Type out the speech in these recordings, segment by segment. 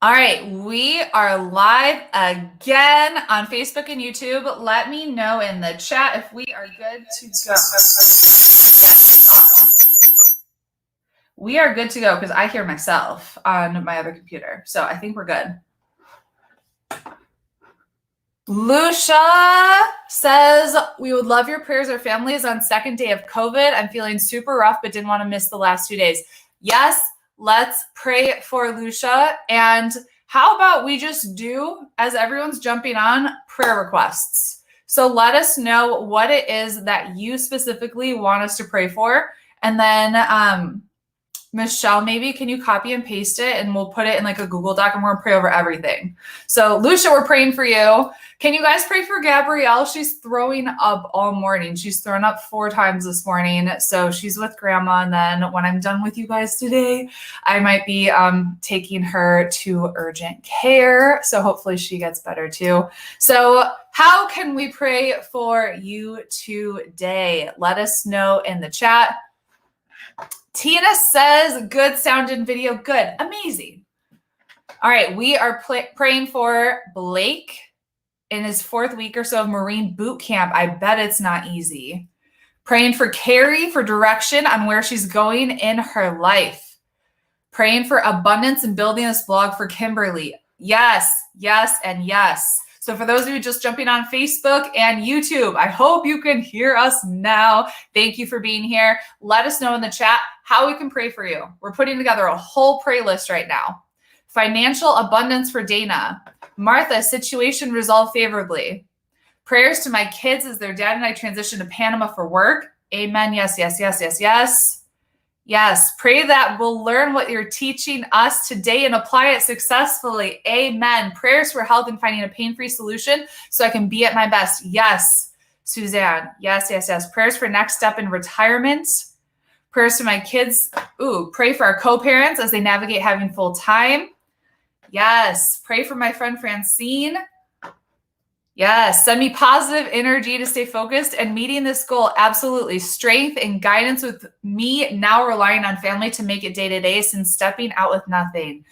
All right, we are live again on Facebook and YouTube. Let me know in the chat if we are good to go. We are good to go because I hear myself on my other computer. So I think we're good. Lucia says, we would love your prayers. Our family is on second day of COVID. I'm feeling super rough, but didn't want to miss the last 2 days. Yes, let's pray for Lucia. And how about we just do, as everyone's jumping on, prayer requests. So let us know what it is that you specifically want us to pray for. And then Michelle, maybe can you copy and paste it and we'll put it in like a Google Doc and we're gonna pray over everything. So Lucia, we're praying for you. Can you guys pray for Gabrielle? She's throwing up all morning. She's thrown up 4 times this morning. So she's with grandma. And then when I'm done with you guys today, I might be taking her to urgent care. So hopefully she gets better too. So how can we pray for you today? Let us know in the chat. Tina says, good sound and video. Good. Amazing. All right. We are praying for Blake in his 4th week or so of Marine boot camp. I bet it's not easy. Praying for Carrie for direction on where she's going in her life. Praying for abundance and building this blog for Kimberly. Yes, yes, and yes. So for those of you just jumping on Facebook and YouTube, I hope you can hear us now. Thank you for being here. Let us know in the chat how we can pray for you. We're putting together a whole pray list right now. Financial abundance for Dana. Martha, situation resolved favorably. Prayers to my kids as their dad and I transition to Panama for work. Amen. Yes, yes, yes, yes, yes. Yes, pray that we'll learn what you're teaching us today and apply it successfully. Amen. Prayers for health and finding a pain-free solution so I can be at my best. Yes, Suzanne. Yes, yes, yes. Prayers for next step in retirement. Prayers to my kids. Ooh, pray for our co-parents as they navigate having full time. Yes, pray for my friend Francine. Yes, send me positive energy to stay focused and meeting this goal. Absolutely. Strength and guidance with me now relying on family to make it day to day since stepping out with nothing.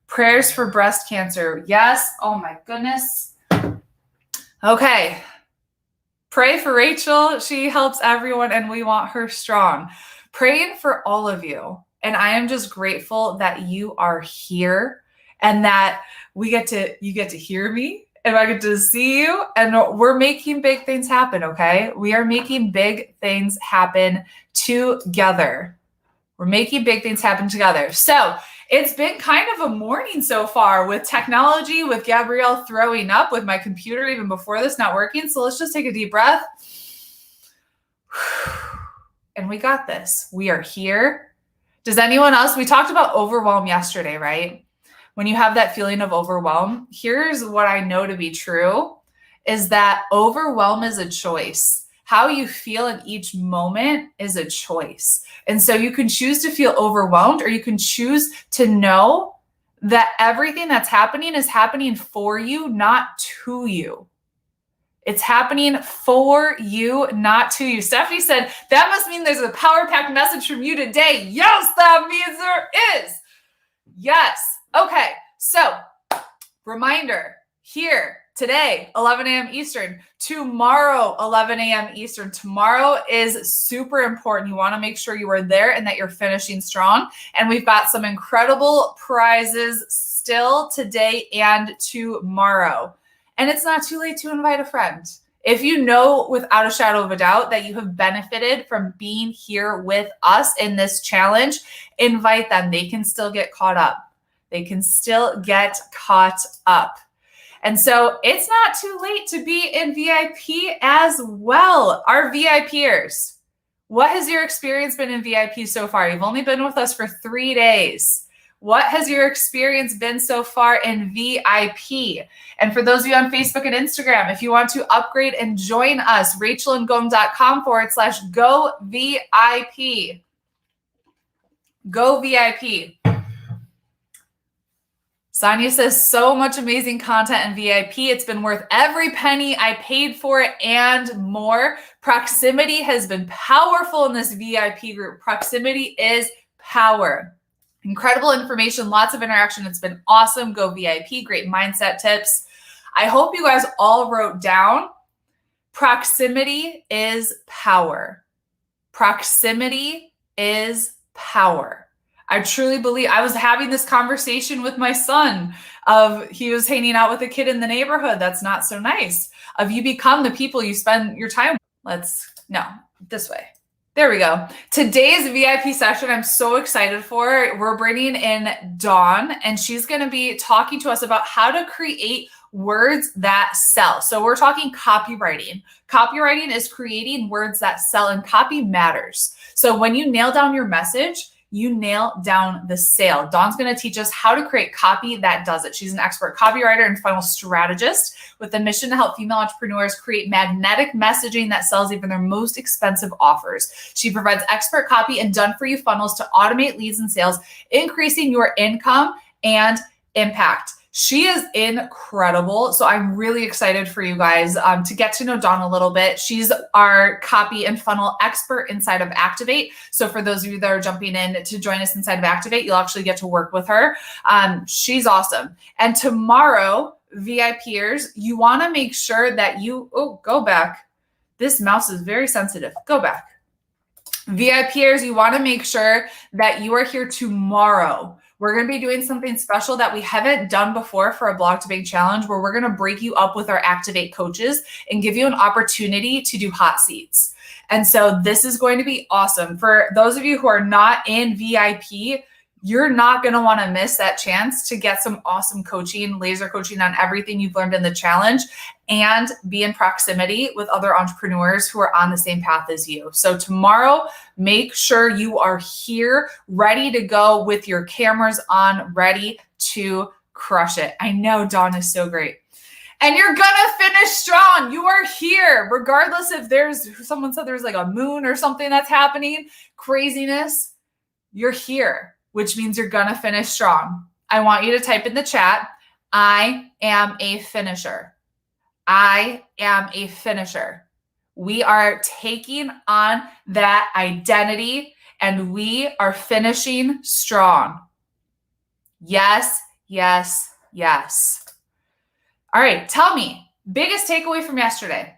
Prayers for breast cancer. Yes. Oh my goodness. Okay. Pray for Rachel. She helps everyone and we want her strong. Praying for all of you. And I am just grateful that you are here and that you get to hear me. And I get to see you, and we're making big things happen, okay? We are making big things happen together. We're making big things happen together. So it's been kind of a morning so far with technology, with Gabrielle throwing up, with my computer even before this not working. So let's just take a deep breath. And we got this. We are here. Does anyone else? We talked about overwhelm yesterday, right? When you have that feeling of overwhelm, here's what I know to be true is that overwhelm is a choice. How you feel in each moment is a choice. And so you can choose to feel overwhelmed or you can choose to know that everything that's happening is happening for you, not to you. It's happening for you, not to you. Stephanie said, that must mean there's a power-packed message from you today. Yes, that means there is. Yes. Okay, so reminder here today, 11 a.m. Eastern, tomorrow, 11 a.m. Eastern. Tomorrow is super important. You want to make sure you are there and that you're finishing strong. And we've got some incredible prizes still today and tomorrow. And it's not too late to invite a friend. If you know without a shadow of a doubt that you have benefited from being here with us in this challenge, invite them. They can still get caught up. They can still get caught up. And so it's not too late to be in VIP as well. Our VIPers, what has your experience been in VIP so far? You've only been with us for 3 days. What has your experience been so far in VIP? And for those of you on Facebook and Instagram, if you want to upgrade and join us, rachelandgom.com/go VIP. Go VIP. Sonia says, so much amazing content in VIP. It's been worth every penny I paid for it and more. Proximity has been powerful in this VIP group. Proximity is power. Incredible information, lots of interaction. It's been awesome. Go VIP, great mindset tips. I hope you guys all wrote down proximity is power. Proximity is power. I truly believe. I was having this conversation with my son he was hanging out with a kid in the neighborhood. That's not so nice. You become the people you spend your time with. This way. There we go. Today's VIP session, I'm so excited for. We're bringing in Dawn, and she's going to be talking to us about how to create words that sell. So we're talking copywriting. Copywriting is creating words that sell, and copy matters. So when you nail down your message, you nail down the sale. Dawn's going to teach us how to create copy that does it. She's an expert copywriter and funnel strategist with a mission to help female entrepreneurs create magnetic messaging that sells even their most expensive offers. She provides expert copy and done-for-you funnels to automate leads and sales, increasing your income and impact. She is incredible. So I'm really excited for you guys to get to know Dawn a little bit. She's our copy and funnel expert inside of Activate. So for those of you that are jumping in to join us inside of Activate, you'll actually get to work with her. She's awesome. And tomorrow, VIPers, you want to make sure that go back. This mouse is very sensitive. Go back. VIPers, you want to make sure that you are here tomorrow. We're going to be doing something special that we haven't done before for a Blog to Bank challenge, where we're going to break you up with our Activate coaches and give you an opportunity to do hot seats. And so this is going to be awesome. For those of you who are not in VIP, you're not going to want to miss that chance to get some awesome coaching, laser coaching on everything you've learned in the challenge, and be in proximity with other entrepreneurs who are on the same path as you. So tomorrow, make sure you are here, ready to go with your cameras on, ready to crush it. I know Dawn is so great. And you're gonna finish strong. You are here, regardless if someone said there's like a moon or something that's happening, craziness, you're here, which means you're gonna finish strong. I want you to type in the chat, I am a finisher. I am a finisher. We are taking on that identity and we are finishing strong. Yes, yes, yes. All right, tell me, biggest takeaway from yesterday.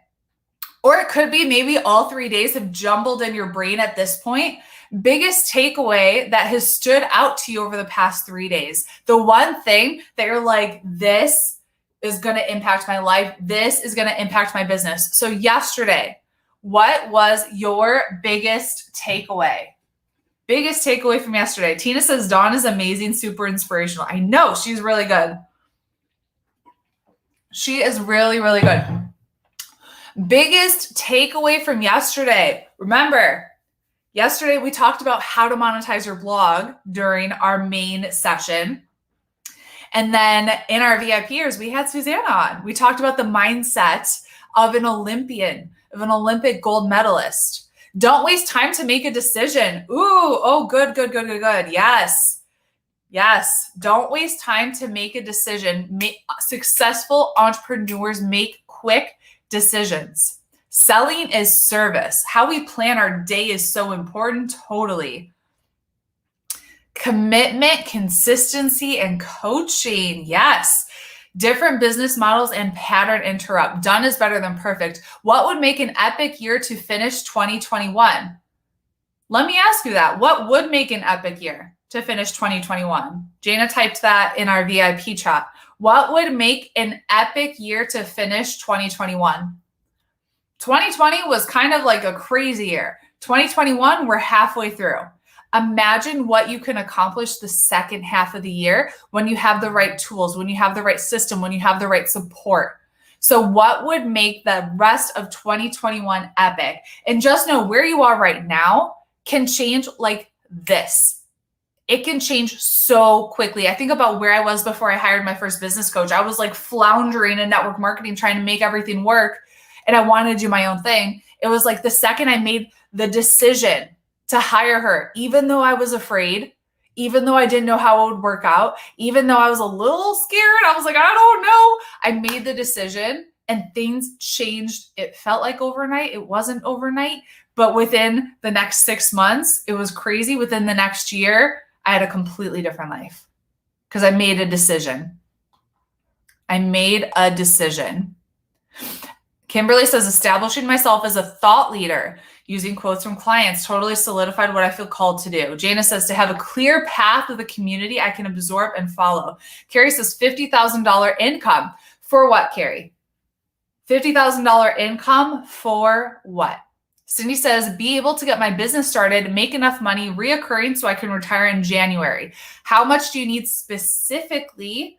Or it could be maybe all 3 days have jumbled in your brain at this point. Biggest takeaway that has stood out to you over the past 3 days. The one thing that you're like, this is going to impact my life. This is going to impact my business. So yesterday, what was your biggest takeaway? Biggest takeaway from yesterday. Tina says, Dawn is amazing, super inspirational. I know, she's really good. She is really, really good. Biggest takeaway from yesterday. Remember, yesterday we talked about how to monetize your blog during our main session. And then in our VIPers, we had Susanna on. We talked about the mindset of an Olympian, of an Olympic gold medalist. Don't waste time to make a decision. Good. Yes. Yes. Don't waste time to make a decision. Successful entrepreneurs make quick decisions. Selling is service. How we plan our day is so important. Totally. Commitment, consistency, and coaching. Yes. Different business models and pattern interrupt. Done is better than perfect. What would make an epic year to finish 2021? Let me ask you that. What would make an epic year to finish 2021? Jana typed that in our VIP chat. What would make an epic year to finish 2021? 2020 was kind of like a crazy year. 2021, we're halfway through. Imagine what you can accomplish the second half of the year when you have the right tools, when you have the right system, when you have the right support. So what would make the rest of 2021 epic? And just know where you are right now can change like this. It can change so quickly. I think about where I was before I hired my first business coach. I was like floundering in network marketing, trying to make everything work. And I wanted to do my own thing. It was like the second I made the decision to hire her, even though I was afraid, even though I didn't know how it would work out, even though I was a little scared, I was like, I don't know. I made the decision and things changed. It felt like overnight. It wasn't overnight, but within the next 6 months, it was crazy. Within the next year, I had a completely different life because I made a decision. I made a decision. Kimberly says, establishing myself as a thought leader using quotes from clients totally solidified what I feel called to do. Jana says, to have a clear path of the community I can absorb and follow. Carrie says, $50,000 income. For what, Carrie? $50,000 income for what? Cindy says, be able to get my business started, make enough money reoccurring so I can retire in January. How much do you need specifically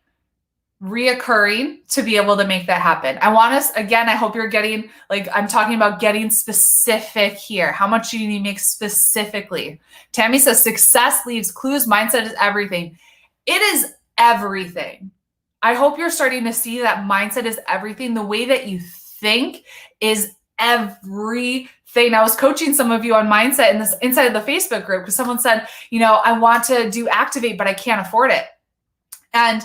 reoccurring to be able to make that happen? I want us, again, I hope you're getting, like, I'm talking about getting specific here. How much do you need to make specifically? Tammy says, success leaves clues. Mindset is everything. It is everything. I hope you're starting to see that mindset is everything. The way that you think is everything. I was coaching some of you on mindset in this inside of the Facebook group because someone said, I want to do Activate, but I can't afford it. And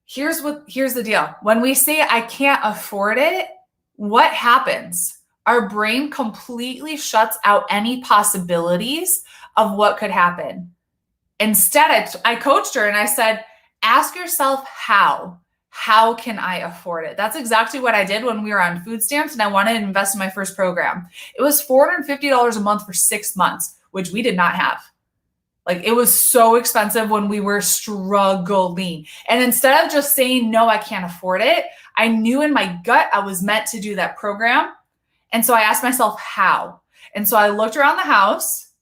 here's the deal. When we say I can't afford it, what happens? Our brain completely shuts out any possibilities of what could happen. Instead, I coached her and I said, ask yourself how. How can I afford it? That's exactly what I did when we were on food stamps and I wanted to invest in my first program. It was $450 a month for 6 months, which we did not have. Like, it was so expensive when we were struggling. And instead of just saying, no, I can't afford it, I knew in my gut I was meant to do that program. And so I asked myself, how? And so I looked around the house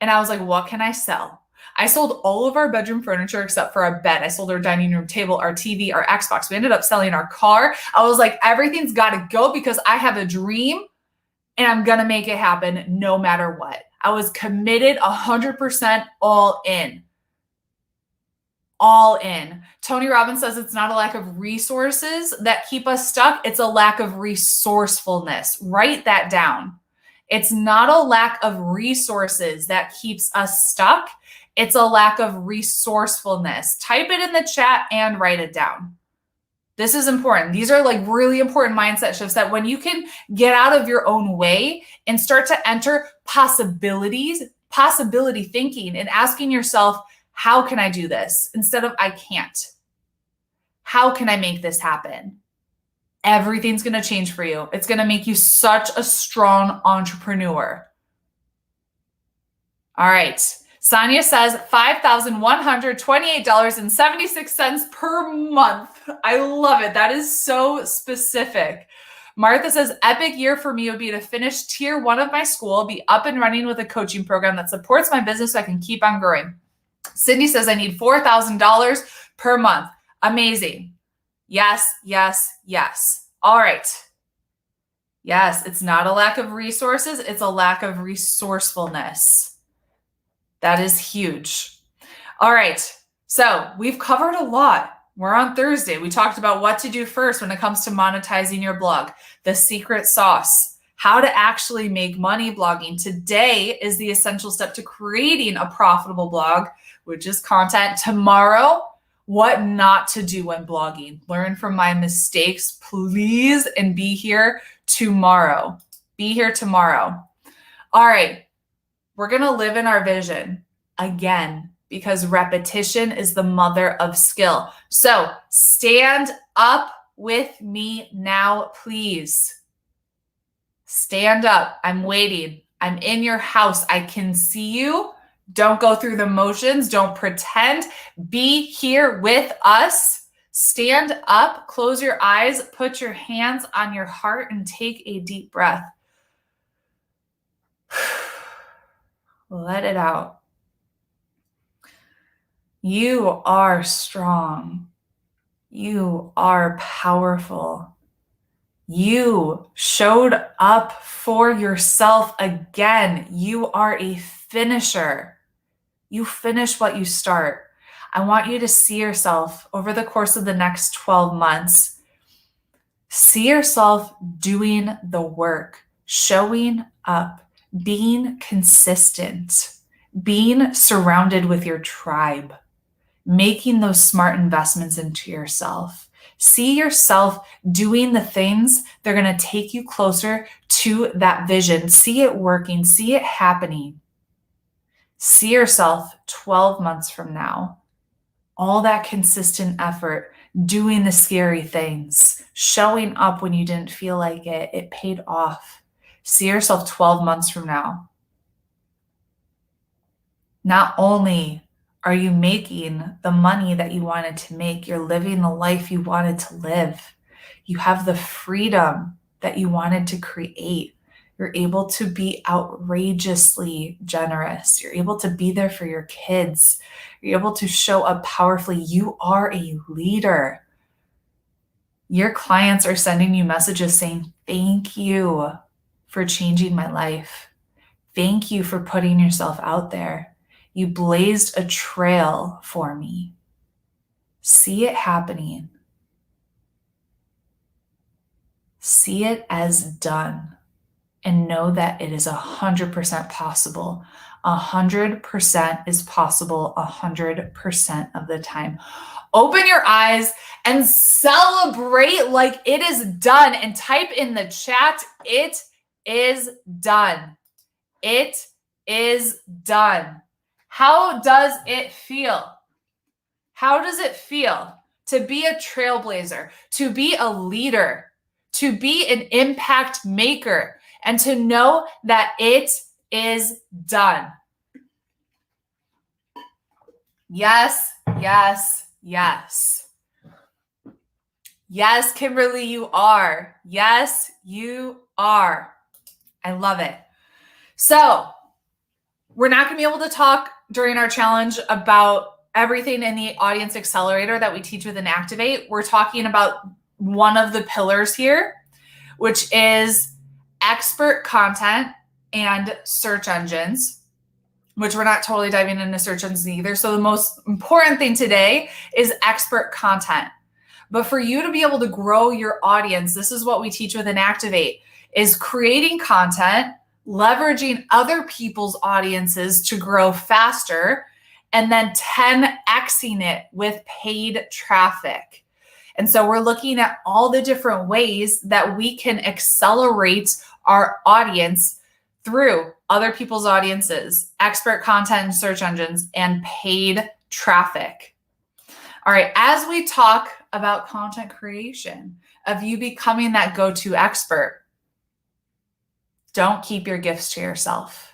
and I was like, what can I sell? I sold all of our bedroom furniture except for our bed. I sold our dining room table, our TV, our Xbox. We ended up selling our car. I was like, everything's got to go because I have a dream and I'm going to make it happen no matter what. I was committed 100% all in. All in. Tony Robbins says it's not a lack of resources that keep us stuck. It's a lack of resourcefulness. Write that down. It's not a lack of resources that keeps us stuck. It's a lack of resourcefulness. Type it in the chat and write it down. This is important. These are like really important mindset shifts that when you can get out of your own way and start to enter possibility thinking and asking yourself, how can I do this? Instead of I can't. How can I make this happen? Everything's going to change for you. It's going to make you such a strong entrepreneur. All right. Sonia says $5,128.76 per month. I love it. That is so specific. Martha says, epic year for me would be to finish tier 1 of my school, be up and running with a coaching program that supports my business so I can keep on growing. Cindy says, I need $4,000 per month. Amazing. Yes, yes, yes. All right. Yes, it's not a lack of resources. It's a lack of resourcefulness. That is huge. All right. So we've covered a lot. We're on Thursday. We talked about what to do first when it comes to monetizing your blog, the secret sauce, how to actually make money blogging. Today is the essential step to creating a profitable blog, which is content. Tomorrow, what not to do when blogging. Learn from my mistakes, please, and be here tomorrow. Be here tomorrow. All right. We're going to live in our vision again because repetition is the mother of skill. So stand up with me now, please. Stand up. I'm waiting. I'm in your house. I can see you. Don't go through the motions. Don't pretend. Be here with us. Stand up. Close your eyes. Put your hands on your heart and take a deep breath. Let it out. You are strong. You are powerful. You showed up for yourself again. You are a finisher. You finish what you start. I want you to see yourself over the course of the next 12 months. See yourself doing the work, showing up, being consistent, being surrounded with your tribe, making those smart investments into yourself. See yourself doing the things that are going to take you closer to that vision. See it working. See it happening. See yourself 12 months from now. All that consistent effort, doing the scary things, showing up when you didn't feel like it paid off. See yourself 12 months from now. Not only are you making the money that you wanted to make, you're living the life you wanted to live. You have the freedom that you wanted to create. You're able to be outrageously generous. You're able to be there for your kids. You're able to show up powerfully. You are a leader. Your clients are sending you messages saying, thank you for changing my life. Thank you for putting yourself out there. You blazed a trail for me. See it happening. See it as done. And know that it is 100% possible. 100% is possible 100% of the time. Open your eyes and celebrate like it is done, and type in the chat, it is done. It is done. How does it feel? How does it feel to be a trailblazer, to be a leader, to be an impact maker, and to know that it is done? Yes, yes, yes. Yes, Kimberly, you are. Yes, you are. I love it. So we're not going to be able to talk during our challenge about everything in the Audience Accelerator that we teach within Activate. We're talking about one of the pillars here, which is expert content and search engines, which we're not totally diving into search engines either. So the most important thing today is expert content. But for you to be able to grow your audience, this is what we teach within Activate, is creating content, leveraging other people's audiences to grow faster, and then 10xing it with paid traffic. And so we're looking at all the different ways that we can accelerate our audience through other people's audiences, expert content and search engines, and paid traffic. All right, as we talk about content creation, of you becoming that go-to expert, don't keep your gifts to yourself.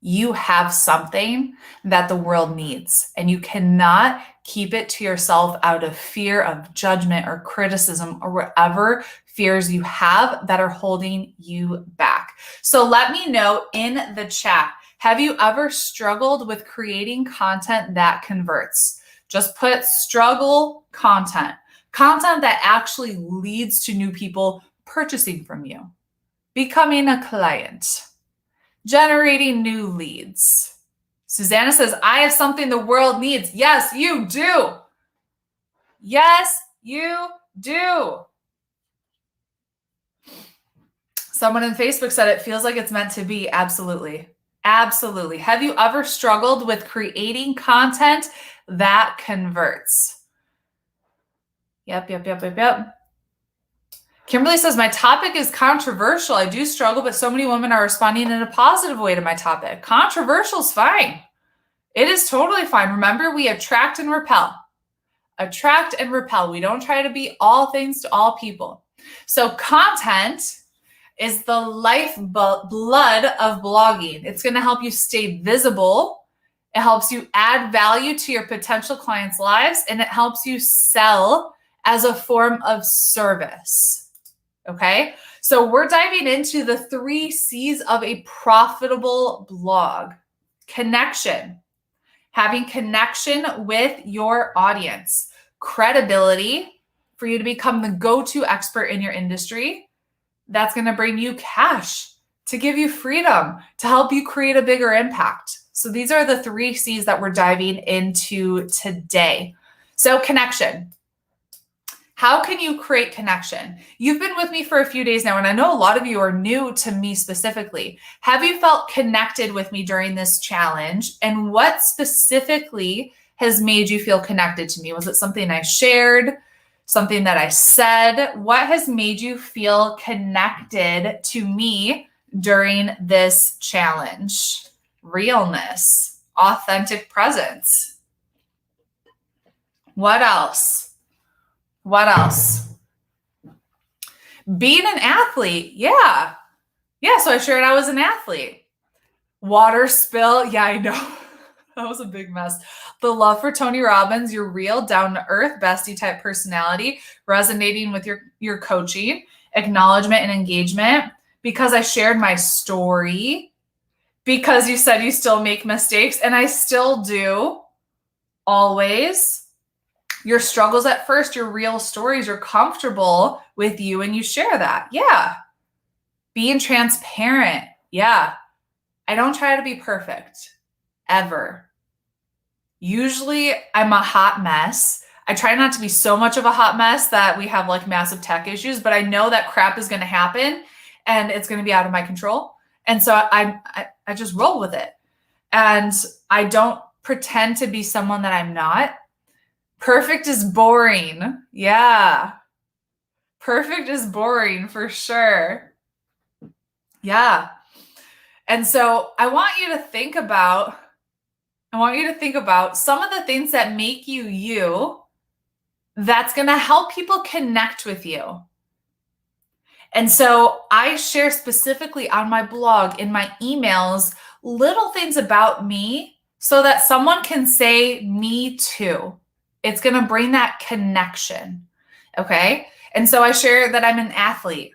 You have something that the world needs, and you cannot keep it to yourself out of fear of judgment or criticism or whatever fears you have that are holding you back. So let me know in the chat, have you ever struggled with creating content that converts? Just put struggle content that actually leads to new people purchasing from you, becoming a client, generating new leads. Susanna says, I have something the world needs. Yes, you do. Yes, you do. Someone in Facebook said it feels like it's meant to be. Absolutely. Absolutely. Have you ever struggled with creating content that converts? Yep. Kimberly says, my topic is controversial. I do struggle, but so many women are responding in a positive way to my topic. Controversial is fine. It is totally fine. Remember, we attract and repel. Attract and repel. We don't try to be all things to all people. So content is the lifeblood of blogging. It's going to help you stay visible. It helps you add value to your potential clients' lives, and it helps you sell as a form of service. Okay? So we're diving into the 3 C's of a profitable blog. Connection. Having connection with your audience. Credibility, for you to become the go-to expert in your industry. That's going to bring you cash, to give you freedom, to help you create a bigger impact. So these are the 3 C's that we're diving into today. So connection. How can you create connection? You've been with me for a few days now, and I know a lot of you are new to me specifically. Have you felt connected with me during this challenge? And what specifically has made you feel connected to me? Was it something I shared? Something that I said? What has made you feel connected to me during this challenge? realness, authentic presence. What else? What else? Being an athlete. Yeah. Yeah. So I shared I was an athlete. Water spill. Yeah, I know. That was a big mess. The love for Tony Robbins, your real down to earth bestie type personality, resonating with your coaching, acknowledgement and engagement, because I shared my story, because you said you still make mistakes, and I still do, always. Your struggles at first, your real stories, you're comfortable with you and you share that. Yeah. Being transparent. Yeah. I don't try to be perfect. Ever. Usually I'm a hot mess. I try not to be so much of a hot mess that we have like massive tech issues, but I know that crap is going to happen and it's going to be out of my control. And so I just roll with it. And I don't pretend to be someone that I'm not. Perfect is boring. Yeah. Perfect is boring for sure. Yeah. And so I want you to think about some of the things that make you you, that's going to help people connect with you. And so I share specifically on my blog, in my emails, little things about me so that someone can say me too. It's going to bring that connection. Okay. And so I share that I'm an athlete.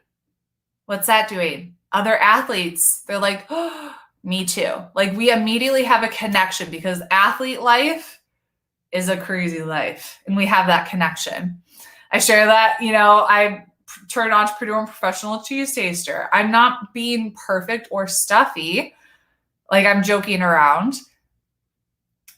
What's that doing? Other athletes, they're like, oh, me too. Like we immediately have a connection because athlete life is a crazy life and we have that connection. I share that, I turned entrepreneur and professional cheese taster. I'm not being perfect or stuffy. Like I'm joking around.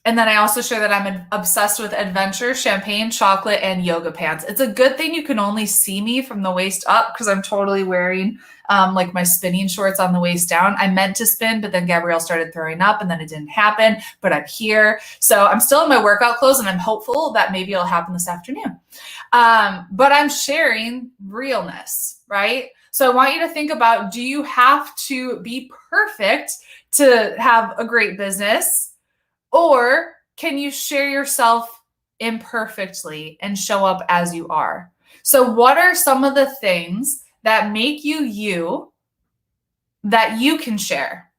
And then I also share that I'm obsessed with adventure, champagne, chocolate, and yoga pants. It's a good thing you can only see me from the waist up because I'm totally wearing like my spinning shorts on the waist down. I meant to spin, but then Gabrielle started throwing up and then it didn't happen, but I'm here. So I'm still in my workout clothes and I'm hopeful that maybe it'll happen this afternoon. But I'm sharing realness, right? So I want you to think about, do you have to be perfect to have a great business? Or can you share yourself imperfectly and show up as you are? So what are some of the things that make you you that you can share?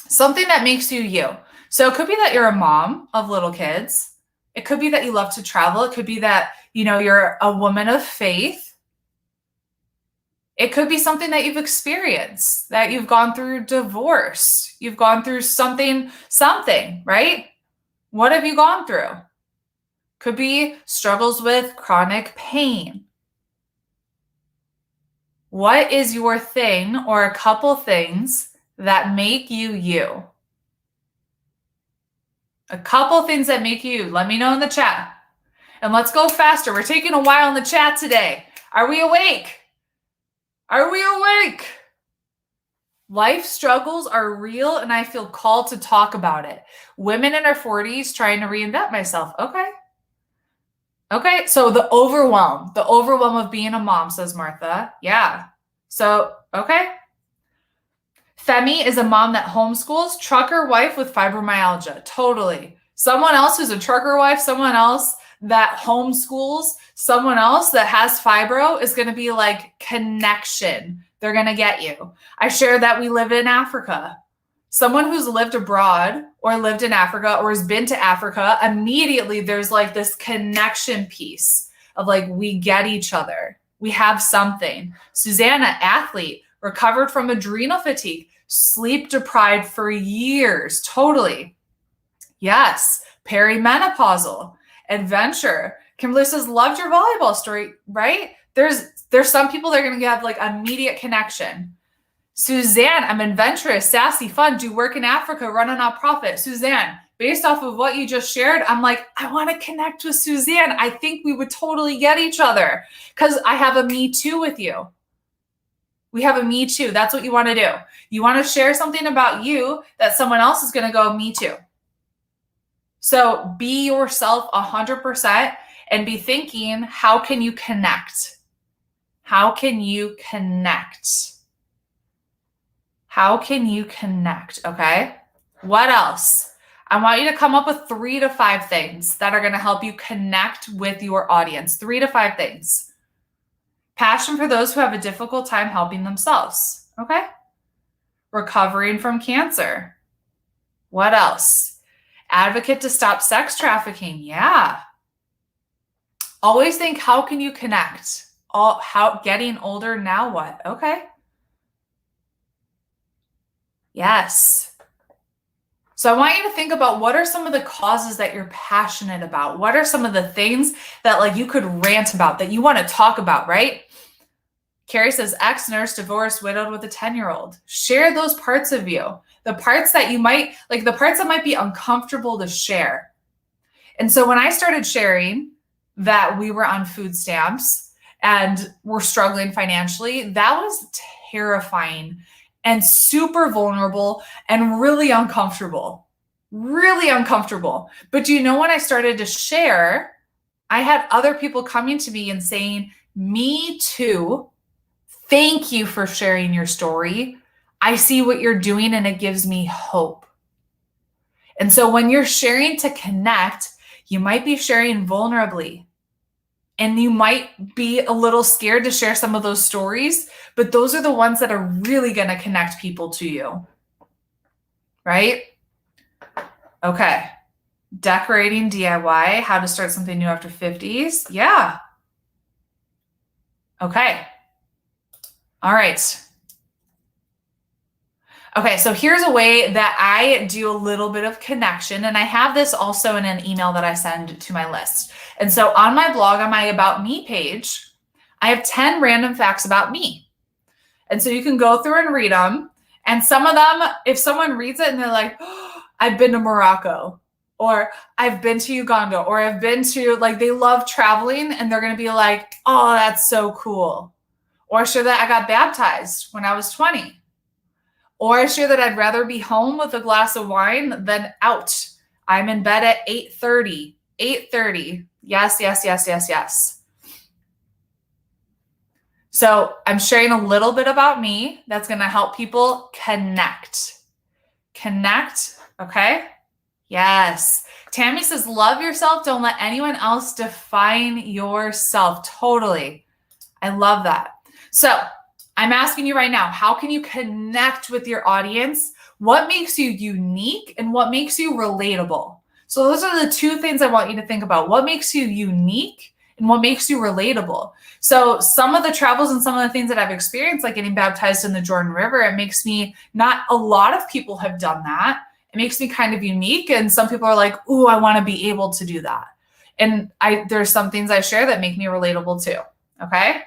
Something that makes you you. So it could be that you're a mom of little kids. It could be that you love to travel. It could be that, you're a woman of faith. It could be something that you've experienced, that you've gone through divorce. You've gone through something, right? What have you gone through? Could be struggles with chronic pain. What is your thing or a couple things that make you you? A couple things that make you. Let me know in the chat. And let's go faster. We're taking a while in the chat today. Are we awake? Are we awake? Life struggles are real and I feel called to talk about it. Women in their 40s trying to reinvent myself. Okay. So the overwhelm of being a mom, says Martha. Yeah. So, okay. Femi is a mom that homeschools, trucker wife with fibromyalgia. Totally. Someone else who's a trucker wife, someone else that homeschools, someone else that has fibro is going to be like connection. They're going to get you. I share that we live in Africa. Someone who's lived abroad or lived in Africa or has been to Africa, immediately there's like this connection piece of like, we get each other. We have something. Susanna, athlete, recovered from adrenal fatigue, sleep deprived for years. Totally. Yes. Perimenopausal, adventure. Kimberly says, loved your volleyball story, right? There's some people that are going to have like immediate connection. Suzanne, I'm adventurous, sassy, fun, do work in Africa, run a nonprofit. Suzanne, based off of what you just shared, I'm like, I want to connect with Suzanne. I think we would totally get each other because I have a me too with you. We have a me too. That's what you want to do. You want to share something about you that someone else is going to go me too. So be yourself 100% and be thinking, how can you connect? How can you connect? How can you connect? Okay. What else? I want you to come up with 3 to 5 things that are going to help you connect with your audience. 3 to 5 things. Passion for those who have a difficult time helping themselves. Okay. Recovering from cancer. What else? Advocate to stop sex trafficking. Yeah. Always think, how can you connect? How getting older, now what? Okay. Yes. So I want you to think about, what are some of the causes that you're passionate about? What are some of the things that like you could rant about, that you want to talk about, right? Carrie says, ex-nurse, divorced, widowed with a 10-year-old. Share those parts of you. The parts that you might, like the parts that might be uncomfortable to share. And so when I started sharing that we were on food stamps and we're struggling financially, that was terrifying and super vulnerable and really uncomfortable. Really uncomfortable. But do you know, when I started to share, I had other people coming to me and saying, me too. Thank you for sharing your story. I see what you're doing and it gives me hope. And so when you're sharing to connect, you might be sharing vulnerably. And you might be a little scared to share some of those stories, but those are the ones that are really going to connect people to you. Right? Okay. Decorating DIY, how to start something new after 50s. Yeah. Okay. All right. Okay, so here's a way that I do a little bit of connection, and I have this also in an email that I send to my list. And so on my blog, on my About Me page, I have 10 random facts about me. And so you can go through and read them. And some of them, if someone reads it and they're like, oh, I've been to Morocco, or I've been to Uganda, or I've been to, like, they love traveling and they're going to be like, oh, that's so cool. Or share that I got baptized when I was 20. Or I share that I'd rather be home with a glass of wine than out. I'm in bed at 8:30. 8:30. Yes, yes, yes, yes, yes. So I'm sharing a little bit about me that's going to help people connect. Connect, okay? Yes. Tammy says, love yourself. Don't let anyone else define yourself. Totally. I love that. So I'm asking you right now, how can you connect with your audience? What makes you unique and what makes you relatable? So those are the 2 things I want you to think about. What makes you unique and what makes you relatable? So some of the travels and some of the things that I've experienced, like getting baptized in the Jordan River, it makes me, not a lot of people have done that. It makes me kind of unique. And some people are like, ooh, I want to be able to do that. And there's some things I share that make me relatable too. Okay.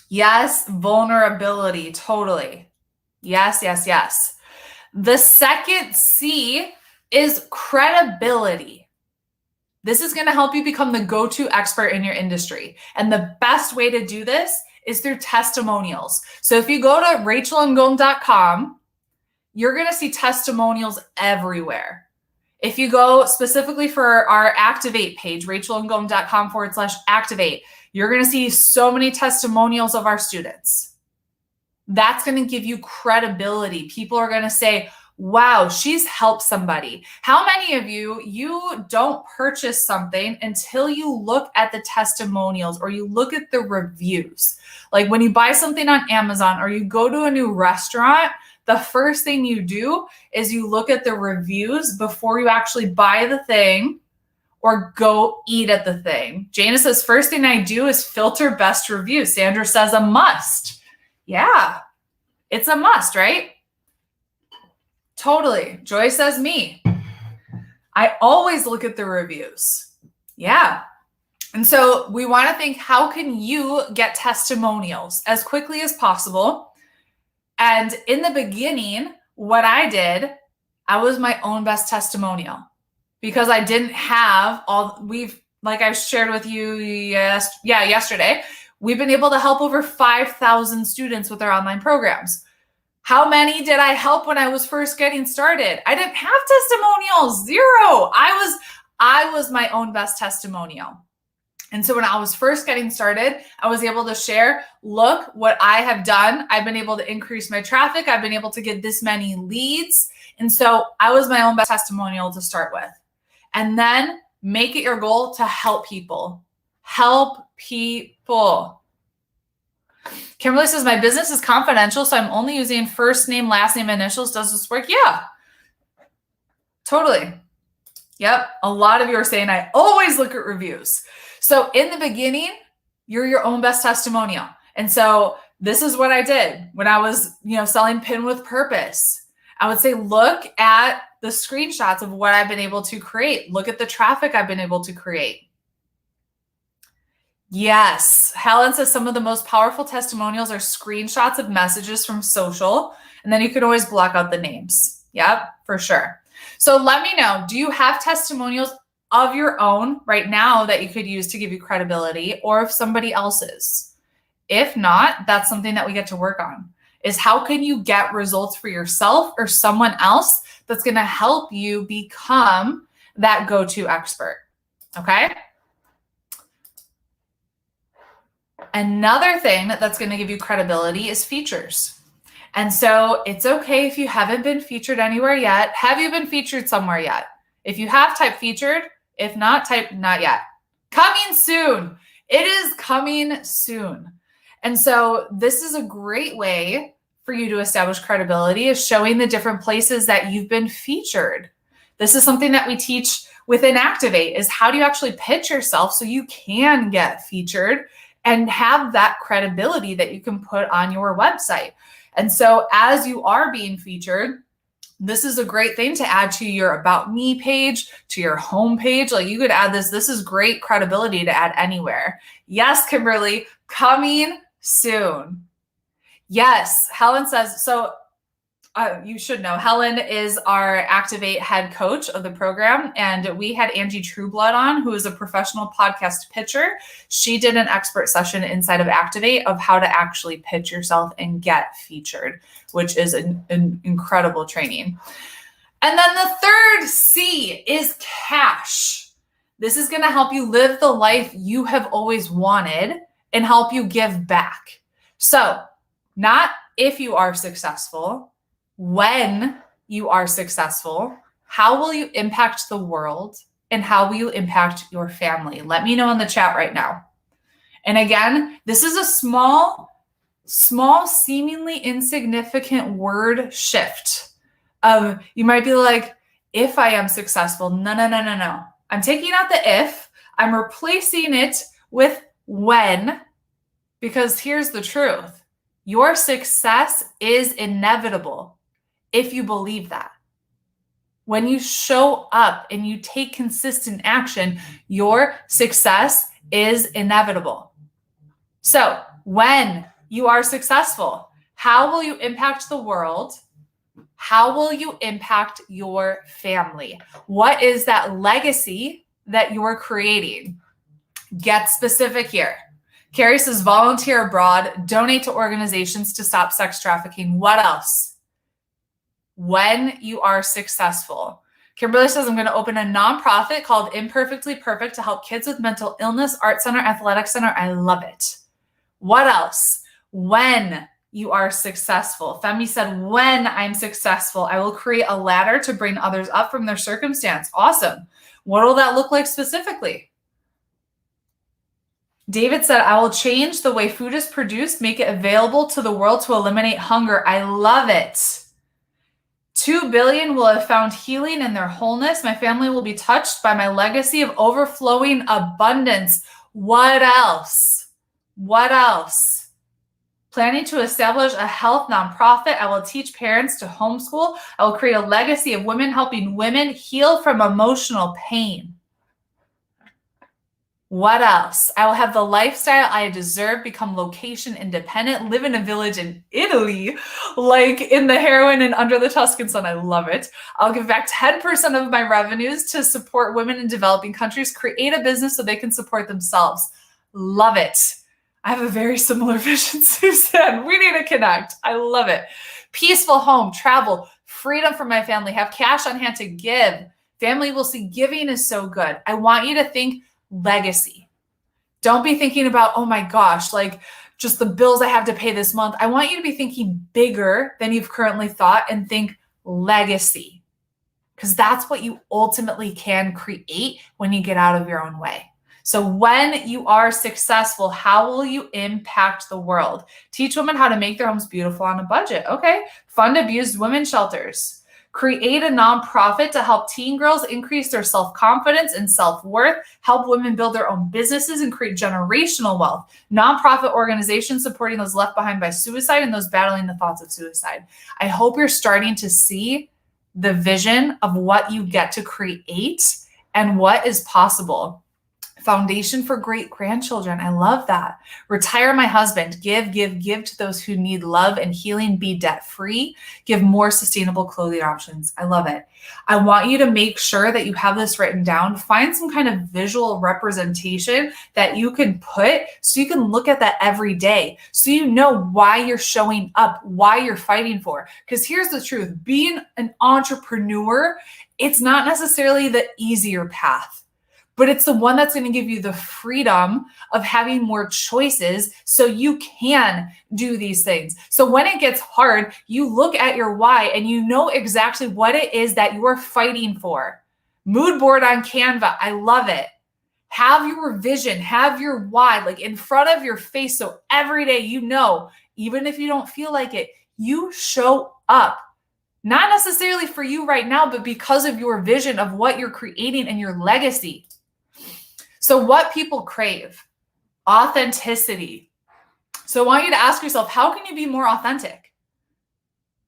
Yes, vulnerability, totally. Yes, yes, yes. The second C is credibility. This is going to help you become the go-to expert in your industry. And the best way to do this is through testimonials. So if you go to rachelandgom.com, you're going to see testimonials everywhere. If you go specifically for our Activate page, rachelandgom.com/activate, you're going to see so many testimonials of our students. That's going to give you credibility. People are going to say, wow, she's helped somebody. How many of you don't purchase something until you look at the testimonials or you look at the reviews? Like when you buy something on Amazon or you go to a new restaurant, the first thing you do is you look at the reviews before you actually buy the thing or go eat at the thing. Jana says, first thing I do is filter best reviews. Sandra says a must. Yeah, it's a must, right? Totally. Joy says me. I always look at the reviews. Yeah. And so we want to think, how can you get testimonials as quickly as possible? And in the beginning, what I did, I was my own best testimonial because I didn't have like I shared with you yesterday, we've been able to help over 5,000 students with our online programs. How many did I help when I was first getting started? I didn't have testimonials, 0. I was my own best testimonial. And so when I was first getting started, I was able to share, look what I have done. I've been able to increase my traffic. I've been able to get this many leads. And so I was my own best testimonial to start with. And then make it your goal to help people. Help people. Kimberly says, my business is confidential, so I'm only using first name, last name, initials. Does this work? Yeah, totally. Yep. A lot of you are saying, I always look at reviews. So in the beginning, you're your own best testimonial. And so this is what I did when I was, selling Pin with Purpose. I would say, look at the screenshots of what I've been able to create. Look at the traffic I've been able to create. Yes. Helen says some of the most powerful testimonials are screenshots of messages from social. And then you can always block out the names. Yep, for sure. So let me know, do you have testimonials of your own right now that you could use to give you credibility, or of somebody else's? If not, that's something that we get to work on, is how can you get results for yourself or someone else that's going to help you become that go-to expert. Okay. Another thing that's going to give you credibility is features. And so it's okay if you haven't been featured anywhere yet. Have you been featured somewhere yet? If you have, type featured. If not, type not yet. Coming soon. It is coming soon. And so this is a great way for you to establish credibility, is showing the different places that you've been featured. This is something that we teach within Activate, is how do you actually pitch yourself so you can get featured and have that credibility that you can put on your website. And so as you are being featured, this is a great thing to add to your About Me page, to your home page. Like, you could add this. This is great credibility to add anywhere. Yes, Kimberly, coming soon. Yes, Helen says, so you should know, Helen is our Activate head coach of the program. And we had Angie Trueblood on, who is a professional podcast pitcher. She did an expert session inside of Activate of how to actually pitch yourself and get featured, which is an incredible training. And then the third C is cash. This is going to help you live the life you have always wanted and help you give back. So not if you are successful, when you are successful, how will you impact the world and how will you impact your family? Let me know in the chat right now. And again, this is a small, seemingly insignificant word shift. You might be like, if I am successful. No. I'm taking out the if, I'm replacing it with when, because here's the truth. Your success is inevitable. If you believe that, when you show up and you take consistent action, your success is inevitable. So when you are successful, how will you impact the world? How will you impact your family? What is that legacy that you're creating? Get specific here. Carrie says, volunteer abroad, donate to organizations to stop sex trafficking. What else? When you are successful. Kimberly says, I'm going to open a nonprofit called Imperfectly Perfect to help kids with mental illness, art center, athletic center. I love it. What else? When you are successful. Femi said, when I'm successful, I will create a ladder to bring others up from their circumstance. Awesome. What will that look like specifically? David said, I will change the way food is produced, make it available to the world to eliminate hunger. I love it. 2 billion will have found healing in their wholeness. My family will be touched by my legacy of overflowing abundance. What else? What else? Planning to establish a health nonprofit. I will teach parents to homeschool. I will create a legacy of women helping women heal from emotional pain. What else? I will have the lifestyle I deserve, become location independent, live in a village in Italy, like in the Heroine and Under the Tuscan Sun. I love it. I'll give back 10% of my revenues to support women in developing countries, create a business so they can support themselves. Love it. I have a very similar vision, Suzanne. We need to connect. I love it. Peaceful home, travel, freedom for my family, have cash on hand to give. Family will see giving is so good. I want you to think legacy. Don't be thinking about, oh my gosh, like just the bills I have to pay this month. I want you to be thinking bigger than you've currently thought and think legacy, because that's what you ultimately can create when you get out of your own way. So when you are successful, how will you impact the world? Teach women how to make their homes beautiful on a budget. Okay. Fund abused women's shelters. Create a nonprofit to help teen girls increase their self-confidence and self-worth, help women build their own businesses and create generational wealth. Nonprofit organizations supporting those left behind by suicide and those battling the thoughts of suicide. I hope you're starting to see the vision of what you get to create and what is possible. Foundation for great grandchildren. I love that. Retire my husband. Give to those who need love and healing. Be debt free. Give more sustainable clothing options. I love it. I want you to make sure that you have this written down. Find some kind of visual representation that you can put so you can look at that every day. So you know why you're showing up, why you're fighting for. Because here's the truth. Being an entrepreneur, it's not necessarily the easier path, but it's the one that's going to give you the freedom of having more choices so you can do these things. So when it gets hard, you look at your why and you know exactly what it is that you are fighting for. Mood board on Canva. I love it. Have your vision, have your why like in front of your face. So every day, you know, even if you don't feel like it, you show up. Not necessarily for you right now, but because of your vision of what you're creating and your legacy. So what people crave, authenticity. So I want you to ask yourself, how can you be more authentic?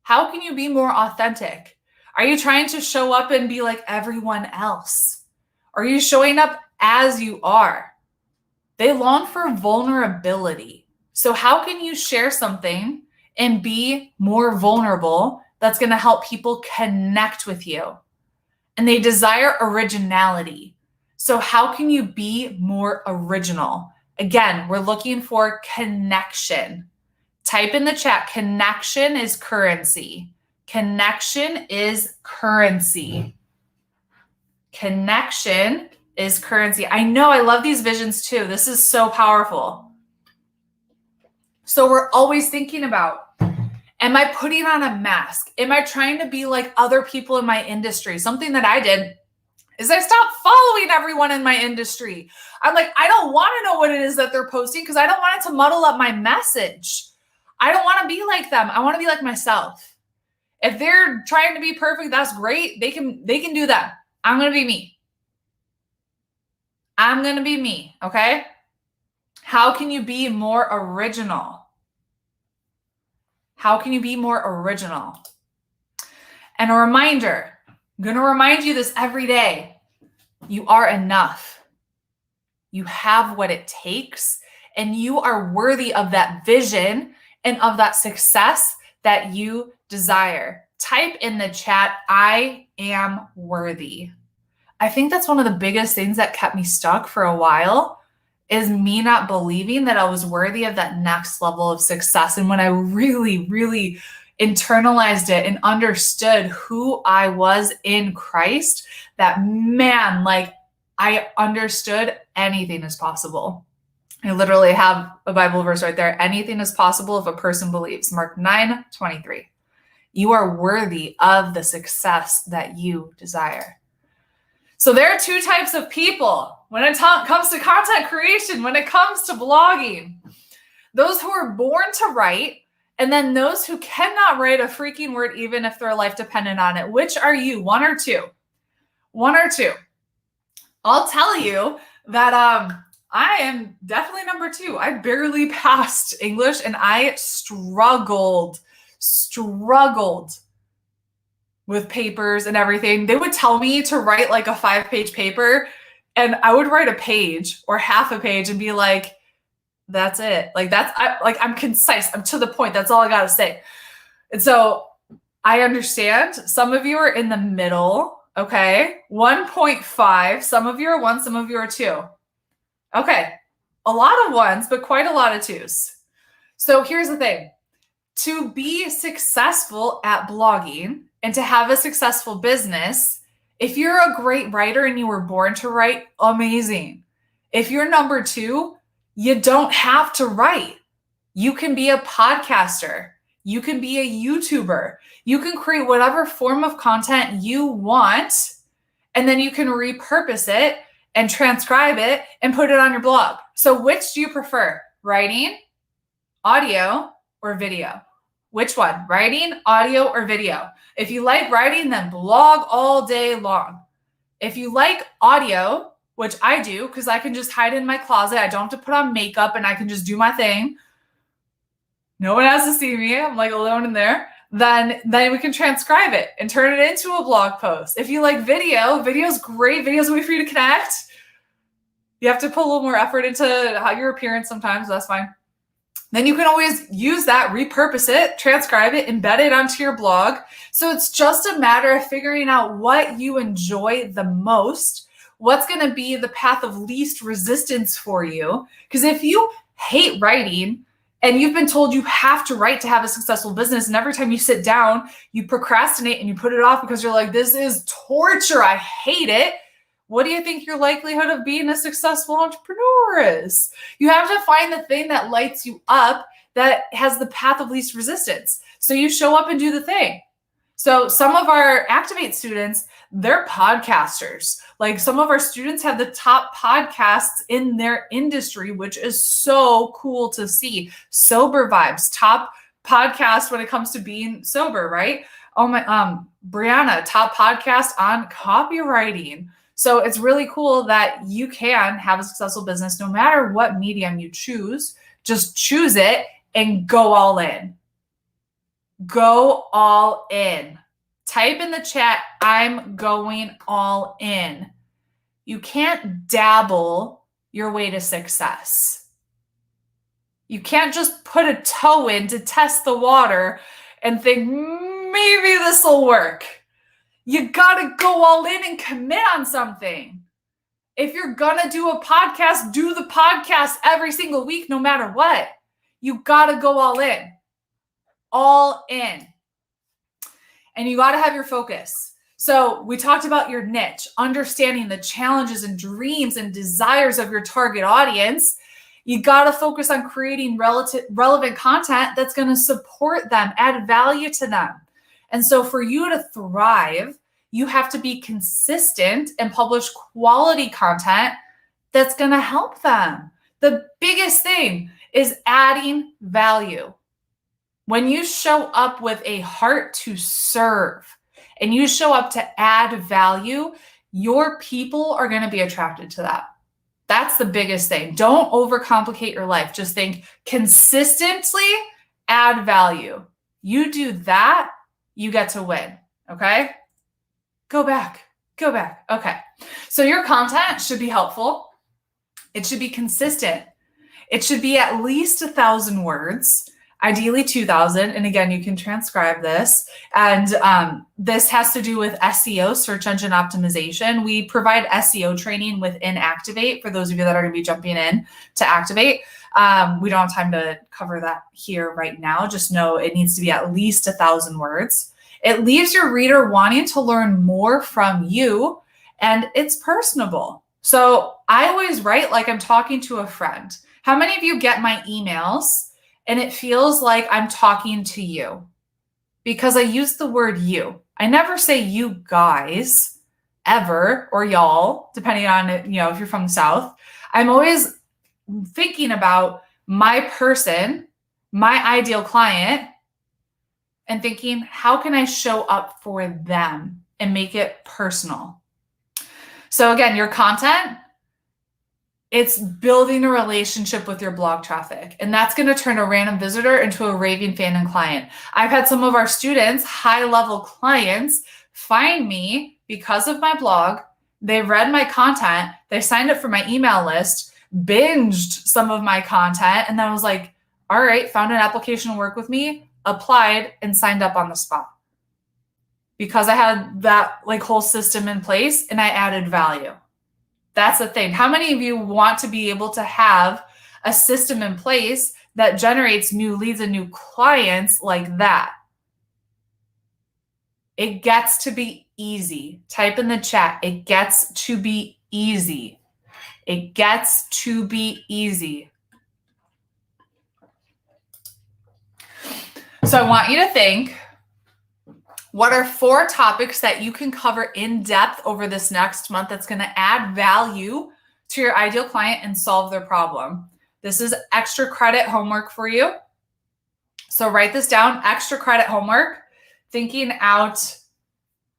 How can you be more authentic? Are you trying to show up and be like everyone else? Are you showing up as you are? They long for vulnerability. So how can you share something and be more vulnerable that's going to help people connect with you? And they desire originality. So how can you be more original? Again, we're looking for connection. Type in the chat, connection is currency. Connection is currency. Connection is currency. I know, I love these visions too. This is so powerful. So we're always thinking about, am I putting on a mask? Am I trying to be like other people in my industry? Something that I did is I stopped following everyone in my industry. I'm like, I don't want to know what it is that they're posting because I don't want it to muddle up my message. I don't want to be like them. I want to be like myself. If they're trying to be perfect, that's great. They can do that. I'm going to be me. I'm going to be me, okay? How can you be more original? How can you be more original? And a reminder, I'm going to remind you this every day. You are enough. You have what it takes, and you are worthy of that vision and of that success that you desire. Type in the chat, I am worthy. I think that's one of the biggest things that kept me stuck for a while is me not believing that I was worthy of that next level of success. And when I really, really internalized it and understood who I was in Christ, that man, like I understood anything is possible. I literally have a Bible verse right there. Anything is possible if a person believes. Mark 9:23. You are worthy of the success that you desire. So there are two types of people when it comes to content creation, when it comes to blogging. Those who are born to write, and then those who cannot write a freaking word, even if their life depended on it. Which are you? One or two? One or two? I'll tell you that I am definitely number two. I barely passed English and I struggled with papers and everything. They would tell me to write like a 5-page paper and I would write a page or half a page and be like, that's it. Like I'm concise. I'm to the point. That's all I got to say. And so I understand some of you are in the middle. Okay. 1.5. Some of you are 1, some of you are 2. Okay. A lot of 1s, but quite a lot of 2s. So here's the thing. To be successful at blogging and to have a successful business, if you're a great writer and you were born to write, amazing. If you're number 2, You don't have to write. You can be a podcaster. You can be a YouTuber. You can create whatever form of content you want, and then you can repurpose it and transcribe it and put it on your blog. So which do you prefer? Writing, audio, or video? Which one? Writing, audio, or video? If you like writing, then blog all day long. If you like audio, which I do because I can just hide in my closet, I don't have to put on makeup and I can just do my thing. No one has to see me. I'm like alone in there. Then we can transcribe it and turn it into a blog post. If you like video's great. Video's a way for you to connect. You have to put a little more effort into how your appearance sometimes. That's fine. Then you can always use that, repurpose it, transcribe it, embed it onto your blog. So it's just a matter of figuring out what you enjoy the most, what's going to be the path of least resistance for you. Because if you hate writing and you've been told you have to write to have a successful business, and every time you sit down, you procrastinate and you put it off because you're like, this is torture, I hate it. What do you think your likelihood of being a successful entrepreneur is? You have to find the thing that lights you up, that has the path of least resistance. So you show up and do the thing. So some of our Activate students, they're podcasters. Like some of our students have the top podcasts in their industry, which is so cool to see. Sober Vibes, top podcast when it comes to being sober, right? Oh my, Brianna, top podcast on copywriting. So it's really cool that you can have a successful business no matter what medium you choose. Just choose it and go all in. Go all in. Type in the chat, I'm going all in. You can't dabble your way to success. You can't just put a toe in to test the water and think, maybe this will work. You got to go all in and commit on something. If you're going to do a podcast, do the podcast every single week, no matter what. You got to go all in. All in. And you got to have your focus. So we talked about your niche, understanding the challenges and dreams and desires of your target audience. You got to focus on creating relevant content that's going to support them, add value to them. And so for you to thrive, you have to be consistent and publish quality content that's going to help them. The biggest thing is adding value. When you show up with a heart to serve and you show up to add value, your people are going to be attracted to that. That's the biggest thing. Don't overcomplicate your life. Just think consistently add value. You do that, you get to win. Okay? Go back. Okay. So your content should be helpful. It should be consistent. It should be at least 1,000 words, ideally 2,000. And again, you can transcribe this. And this has to do with SEO, search engine optimization. We provide SEO training within Activate for those of you that are going to be jumping in to Activate. We don't have time to cover that here right now. Just know it needs to be at least 1,000 words. It leaves your reader wanting to learn more from you, and it's personable. So I always write like I'm talking to a friend. How many of you get my emails and it feels like I'm talking to you? Because I use the word you. I never say you guys ever, or y'all, depending on, if you're from the South. I'm always thinking about my person, my ideal client, and thinking, how can I show up for them and make it personal? So again, your content, it's building a relationship with your blog traffic. And that's going to turn a random visitor into a raving fan and client. I've had some of our students, high-level clients, find me because of my blog. They read my content. They signed up for my email list, binged some of my content, and then was like, all right, found an application to work with me, applied, and signed up on the spot. Because I had that whole system in place and I added value. That's the thing. How many of you want to be able to have a system in place that generates new leads and new clients like that? It gets to be easy. Type in the chat. It gets to be easy. It gets to be easy. So I want you to think, what are 4 topics that you can cover in depth over this next month that's going to add value to your ideal client and solve their problem? This is extra credit homework for you. So write this down, extra credit homework, thinking out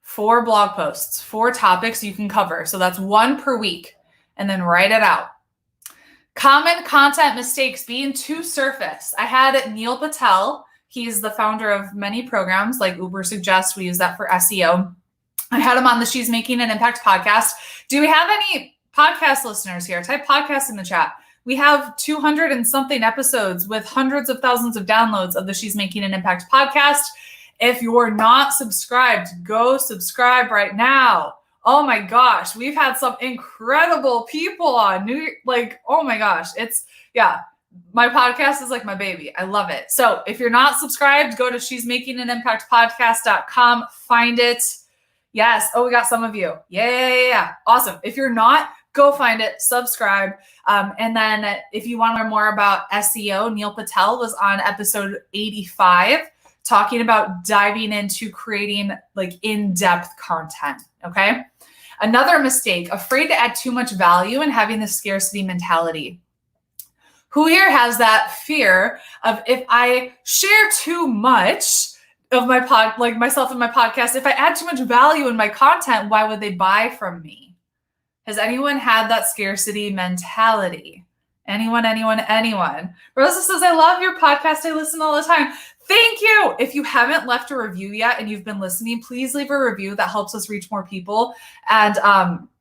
4 blog posts, 4 topics you can cover. So that's 1 per week, and then write it out. Common content mistakes, being too surface. I had Neil Patel. He's the founder of many programs like Uber Suggest. We use that for SEO. I had him on the She's Making an Impact podcast. Do we have any podcast listeners here? Type podcast in the chat. We have 200 and something episodes with hundreds of thousands of downloads of the She's Making an Impact podcast. If you're not subscribed, go subscribe right now. Oh my gosh, we've had some incredible people on. Oh my gosh, my podcast is like my baby. I love it. So if you're not subscribed, go to She's Making an Impact podcast.com. Find it. Yes. Oh, we got some of you. Yeah. Awesome. If you're not, go find it, subscribe. And then if you want to learn more about SEO, Neil Patel was on episode 85 talking about diving into creating in-depth content. Okay. Another mistake, afraid to add too much value and having the scarcity mentality. Who here has that fear of, if I share too much of my myself in my podcast, if I add too much value in my content, why would they buy from me? Has anyone had that scarcity mentality? Anyone? Rosa says, I love your podcast. I listen all the time. Thank you. If you haven't left a review yet and you've been listening, please leave a review. That helps us reach more people. And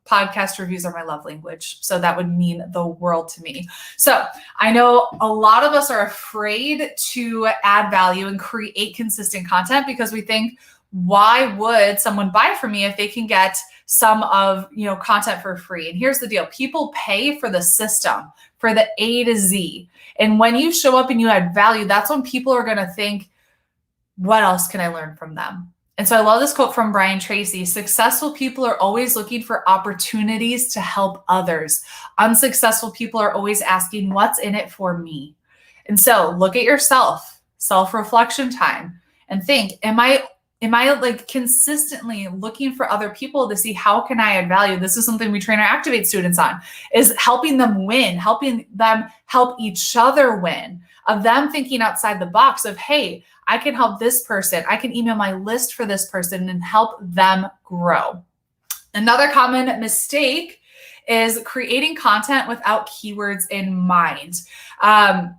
podcast reviews are my love language. So that would mean the world to me. So I know a lot of us are afraid to add value and create consistent content because we think, why would someone buy from me if they can get some of, content for free? And here's the deal. People pay for the system, for the A to Z. And when you show up and you add value, that's when people are going to think, what else can I learn from them? And so I love this quote from Brian Tracy. Successful people are always looking for opportunities to help others. Unsuccessful people are always asking, what's in it for me? And so look at yourself, self-reflection time, and think, am I consistently looking for other people to see how can I add value? This is something we train our Activate students on, is helping them win, helping them help each other win, of them thinking outside the box of, hey, I can help this person. I can email my list for this person and help them grow. Another common mistake is creating content without keywords in mind. I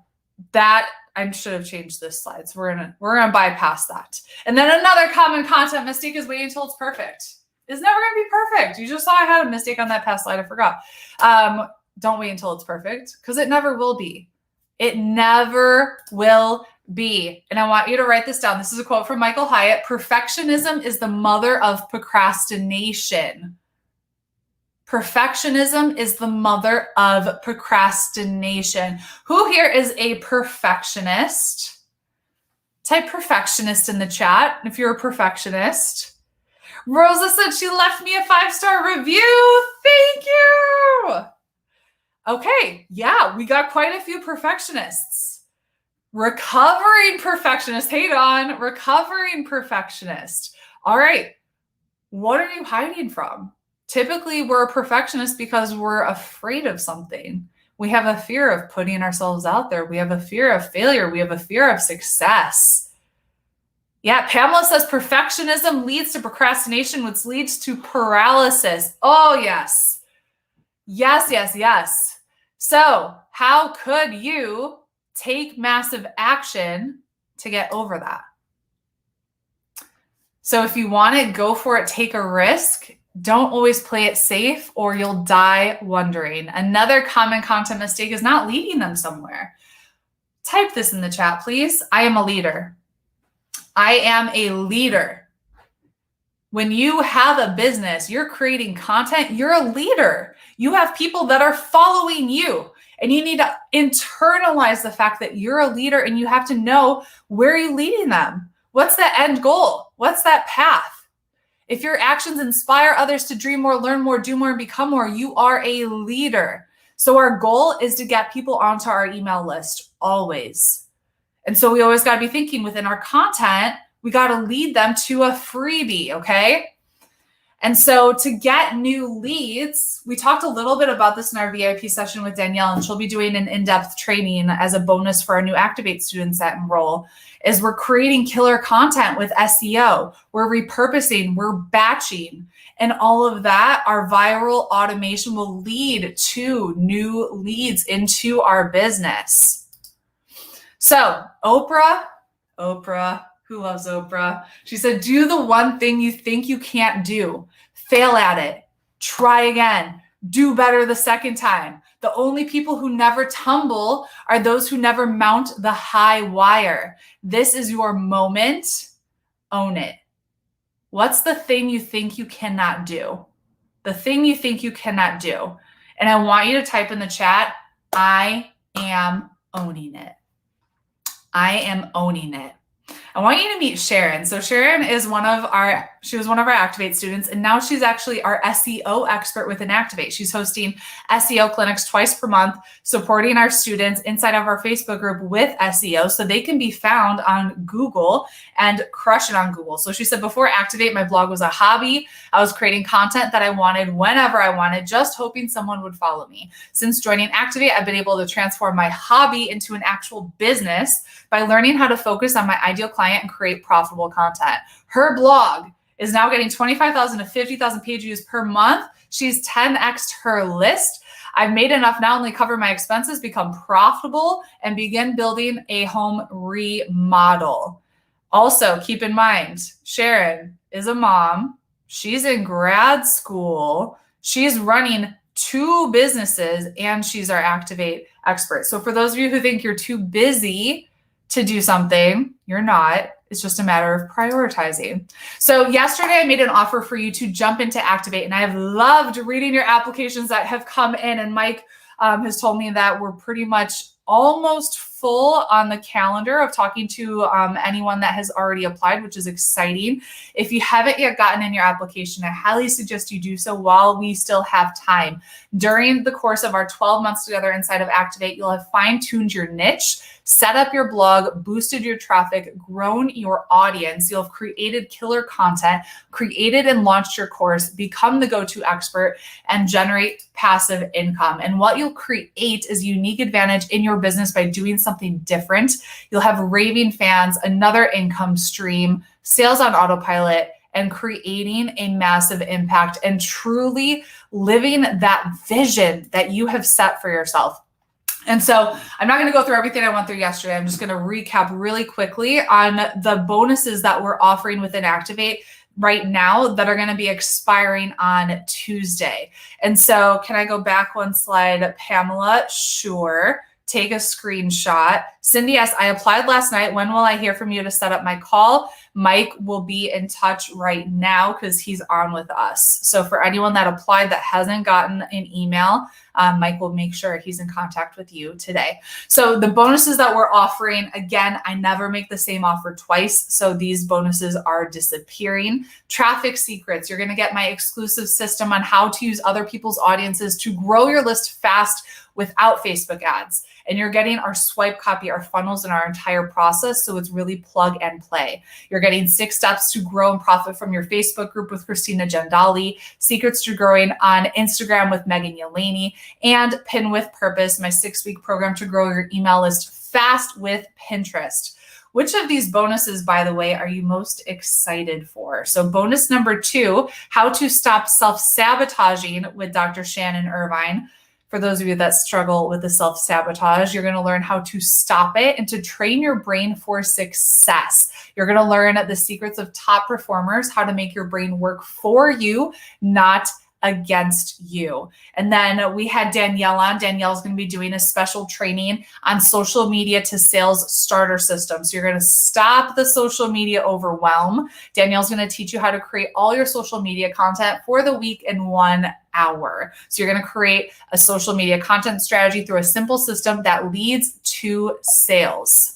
should have changed this slide. So we're gonna bypass that. And then another common content mistake is waiting until it's perfect. It's never gonna be perfect. You just saw I had a mistake on that past slide. I forgot. Don't wait until it's perfect, because it never will be. It never will be. And I want you to write this down. This is a quote from Michael Hyatt. Perfectionism is the mother of procrastination. Perfectionism is the mother of procrastination. Who here is a perfectionist? Type perfectionist in the chat if you're a perfectionist. Rosa said she left me a 5-star review. Thank you. Okay, yeah, we got quite a few perfectionists. Recovering perfectionist. Hey, Dawn, recovering perfectionist. All right, what are you hiding from? Typically, we're a perfectionist because we're afraid of something. We have a fear of putting ourselves out there. We have a fear of failure. We have a fear of success. Yeah, Pamela says perfectionism leads to procrastination, which leads to paralysis. Oh, yes. Yes. So how could you take massive action to get over that? So if you want it, go for it, take a risk. Don't always play it safe or you'll die wondering. Another common content mistake is not leading them somewhere. Type this in the chat, please. I am a leader. I am a leader. When you have a business, you're creating content, you're a leader. You have people that are following you, and you need to internalize the fact that you're a leader, and you have to know, where are you leading them? What's the end goal? What's that path? If your actions inspire others to dream more, learn more, do more, and become more, you are a leader. So our goal is to get people onto our email list always. And so we always got to be thinking within our content, we got to lead them to a freebie, okay? And so to get new leads, we talked a little bit about this in our VIP session with Danielle, and she'll be doing an in-depth training as a bonus for our new Activate students that enroll, is we're creating killer content with SEO. We're repurposing, we're batching, and all of that, our viral automation will lead to new leads into our business. So Oprah, who loves Oprah? She said, do the one thing you think you can't do. Fail at it. Try again. Do better the second time. The only people who never tumble are those who never mount the high wire. This is your moment. Own it. What's the thing you think you cannot do? The thing you think you cannot do. And I want you to type in the chat, I am owning it. I am owning it. I want you to meet Sharon. So Sharon is she was one of our Activate students, and now she's actually our SEO expert within Activate. She's hosting SEO clinics twice per month, supporting our students inside of our Facebook group with SEO so they can be found on Google and crush it on Google. So she said, before Activate, my blog was a hobby. I was creating content that I wanted whenever I wanted, just hoping someone would follow me. Since joining Activate, I've been able to transform my hobby into an actual business by learning how to focus on my ideal client and create profitable content. Her blog is now getting 25,000 to 50,000 page views per month. She's 10x'd her list. I've made enough not only cover my expenses, become profitable, and begin building a home remodel. Also, keep in mind, Sharon is a mom. She's in grad school. She's running 2 businesses, and she's our Activate expert. So for those of you who think you're too busy to do something, you're not. It's just a matter of prioritizing. So yesterday I made an offer for you to jump into Activate, and I have loved reading your applications that have come in. And Mike has told me that we're pretty much almost full on the calendar of talking to anyone that has already applied, which is exciting. If you haven't yet gotten in your application, I highly suggest you do so while we still have time. During the course of our 12 months together inside of Activate, you'll have fine-tuned your niche, set up your blog, boosted your traffic, grown your audience. You'll have created killer content, created and launched your course, become the go-to expert, and generate passive income. And what you'll create is a unique advantage in your business by doing something different. You'll have raving fans, another income stream, sales on autopilot, and creating a massive impact and truly living that vision that you have set for yourself. And so I'm not going to go through everything I went through yesterday. I'm just going to recap really quickly on the bonuses that we're offering within Activate right now that are going to be expiring on Tuesday. And so can I go back one slide, Pamela? Sure. Take a screenshot. Cindy asks, I applied last night. When will I hear from you to set up my call? Mike will be in touch right now because he's on with us. So for anyone that applied that hasn't gotten an email, Mike will make sure he's in contact with you today. So the bonuses that we're offering, again, I never make the same offer twice. So these bonuses are disappearing. Traffic secrets. You're going to get my exclusive system on how to use other people's audiences to grow your list fast without Facebook ads. And you're getting our swipe copy, our funnels, and our entire process. So it's really plug and play. You're getting 6 steps to grow and profit from your Facebook group with Christina Gendali, secrets to growing on Instagram with Megan Yelani, and Pin with Purpose, my 6-week program to grow your email list fast with Pinterest. Which of these bonuses, by the way, are you most excited for? So bonus number 2, how to stop self-sabotaging with Dr. Shannon Irvine. For those of you that struggle with the self-sabotage, you're going to learn how to stop it and to train your brain for success. You're going to learn the secrets of top performers, how to make your brain work for you, not against you. And then we had Danielle on. Danielle's going to be doing a special training on social media to sales starter system. So you're going to stop the social media overwhelm. Danielle's going to teach you how to create all your social media content for the week in 1 hour. So you're going to create a social media content strategy through a simple system that leads to sales.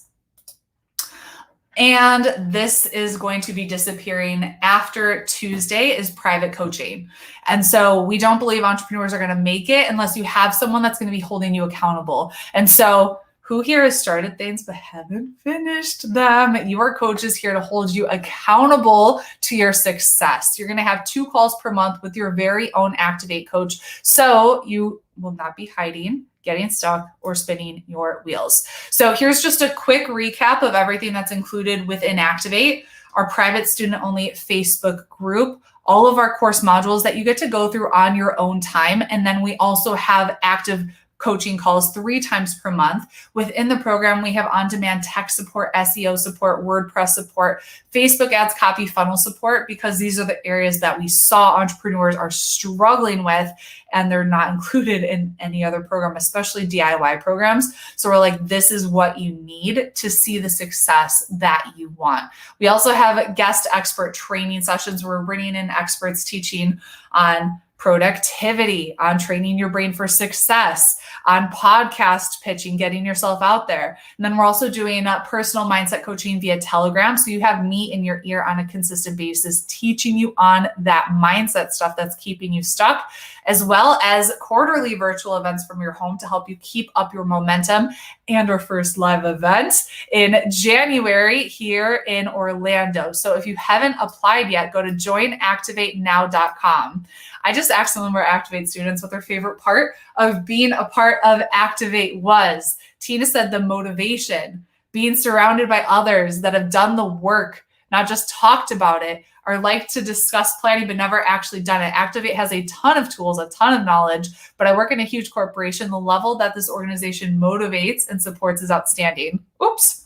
And this is going to be disappearing after Tuesday is private coaching. And so we don't believe entrepreneurs are going to make it unless you have someone that's going to be holding you accountable. And so Who here has started things but haven't finished them? Your coach is here to hold you accountable to your success. You're going to have 2 calls per month with your very own Activate coach. So you will not be hiding, getting stuck, or spinning your wheels. So here's just a quick recap of everything that's included within Activate: our private student-only Facebook group, all of our course modules that you get to go through on your own time. And then we also have active coaching calls 3 times per month. Within the program, we have on-demand tech support, SEO support, WordPress support, Facebook ads, copy funnel support, because these are the areas that we saw entrepreneurs are struggling with, and they're not included in any other program, especially DIY programs. So we're like, this is what you need to see the success that you want. We also have guest expert training sessions where we're bringing in experts teaching on productivity, on training your brain for success, on podcast pitching, getting yourself out there. And then we're also doing personal mindset coaching via Telegram. So you have me in your ear on a consistent basis, teaching you on that mindset stuff that's keeping you stuck, as well as quarterly virtual events from your home to help you keep up your momentum, and our first live event in January here in Orlando. So if you haven't applied yet, go to joinactivatenow.com. I just asked some of our Activate students what their favorite part of being a part of Activate was. Tina said the motivation, being surrounded by others that have done the work, not just talked about it, or like to discuss planning but never actually done it. Activate has a ton of tools, a ton of knowledge, but I work in a huge corporation. The level that this organization motivates and supports is outstanding. Oops,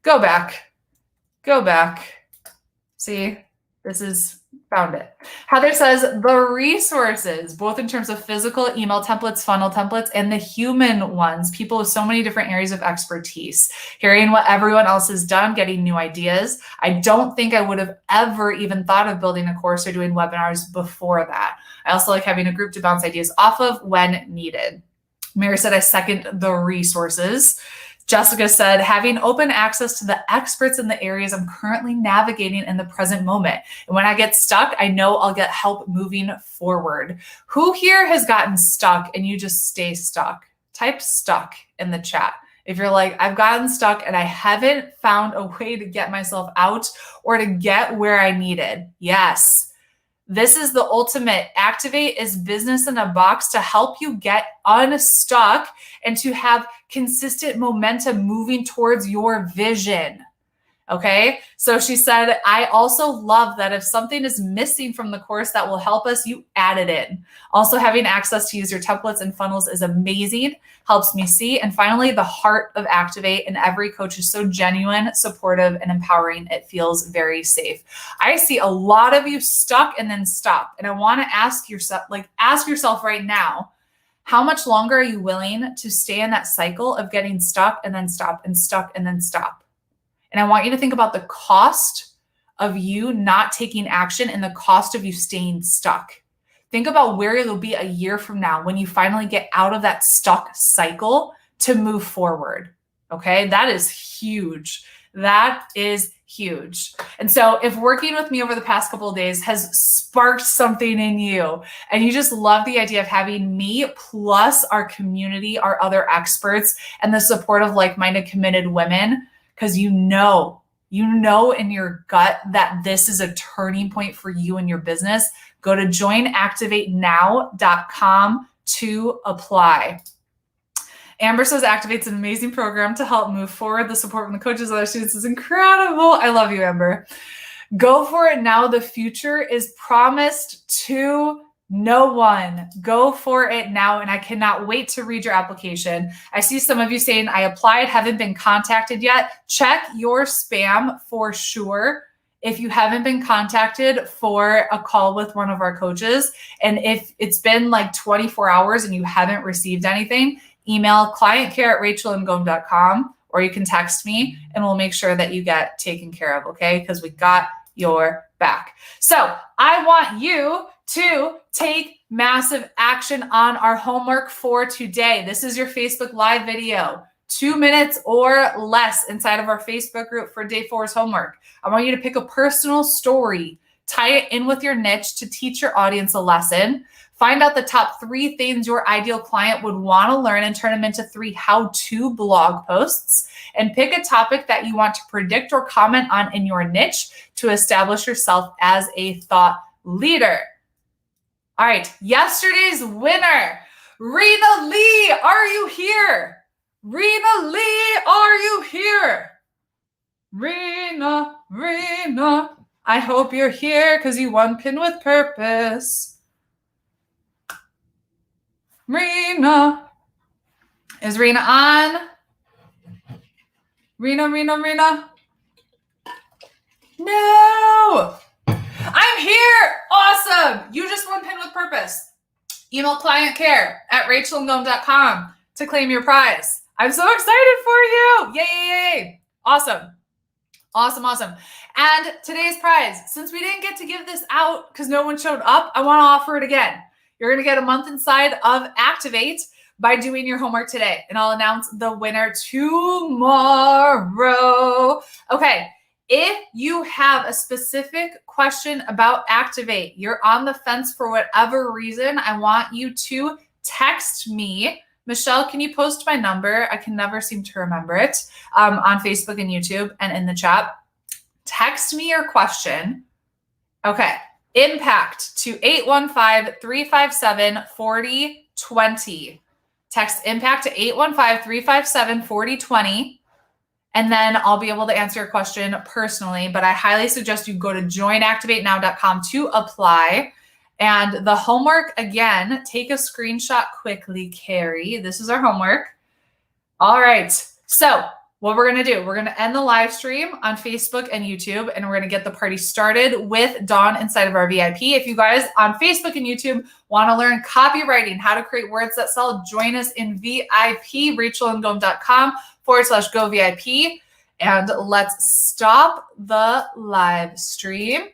go back. See, this is found it. Heather says the resources, both in terms of physical email templates, funnel templates, and the human ones, people with so many different areas of expertise, hearing what everyone else has done, getting new ideas. I don't think I would have ever even thought of building a course or doing webinars before that. I also like having a group to bounce ideas off of when needed. Mary said, I second the resources. Jessica said, having open access to the experts in the areas I'm currently navigating in the present moment. And when I get stuck, I know I'll get help moving forward. Who here has gotten stuck and you just stay stuck? Type stuck in the chat. If you're like, I've gotten stuck and I haven't found a way to get myself out or to get where I needed. Yes. This is the ultimate. Activate is business in a box to help you get unstuck and to have consistent momentum moving towards your vision. Okay. So she said, I also love that if something is missing from the course that will help us, you add it in. Also, having access to use your templates and funnels is amazing, helps me see. And finally, the heart of Activate, and every coach is so genuine, supportive, and empowering. It feels very safe. I see a lot of you stuck and then stop. And I want to ask yourself right now, how much longer are you willing to stay in that cycle of getting stuck and then stop and stuck and then stop? And I want you to think about the cost of you not taking action and the cost of you staying stuck. Think about where you'll be a year from now when you finally get out of that stuck cycle to move forward. Okay, that is huge. That is huge. And so if working with me over the past couple of days has sparked something in you and you just love the idea of having me plus our community, our other experts, and the support of like-minded committed women, because you know in your gut that this is a turning point for you and your business, go to joinactivatenow.com to apply. Amber says Activate's an amazing program to help move forward. The support from the coaches and other students is incredible. I love you, Amber. Go for it now. The future is promised to no one. Go for it now. And I cannot wait to read your application. I see some of you saying, I applied, haven't been contacted yet. Check your spam for sure if you haven't been contacted for a call with one of our coaches. And if it's been like 24 hours and you haven't received anything, email clientcare@rachelandgome.com, or you can text me and we'll make sure that you get taken care of, okay? Because we got your back. So I want you to take massive action on our homework for today. This is your Facebook Live video, 2 minutes or less inside of our Facebook group for day 4's homework. I want you to pick a personal story, tie it in with your niche to teach your audience a lesson. Find out the top 3 things your ideal client would want to learn and turn them into 3 how-to blog posts. And pick a topic that you want to predict or comment on in your niche to establish yourself as a thought leader. All right, yesterday's winner, Rena Lee, are you here? Rena Lee, are you here? Rena, I hope you're here because you won Pin with Purpose. Rena. Is Rena on? Rena. No. I'm here. Awesome. You just won Pin with Purpose. Email clientcare@rachelandgomes.com to claim your prize. I'm so excited for you. Yay. Awesome. And today's prize, since we didn't get to give this out because no one showed up, I want to offer it again. You're going to get a month inside of Activate by doing your homework today. And I'll announce the winner tomorrow. Okay. If you have a specific question about Activate, you're on the fence for whatever reason, I want you to text me. Michelle, can you post my number? I can never seem to remember it on Facebook and YouTube and in the chat. Text me your question. Okay. Impact to 815-357-4020. Text impact to 815-357-4020. And then I'll be able to answer your question personally, but I highly suggest you go to joinactivatenow.com to apply. And the homework, again, take a screenshot quickly, Carrie. This is our homework. All right. So what we're going to do, we're going to end the live stream on Facebook and YouTube, and we're going to get the party started with Dawn inside of our VIP. If you guys on Facebook and YouTube want to learn copywriting, how to create words that sell, join us in VIP, rachelandgomes.com/go VIP. And let's stop the live stream.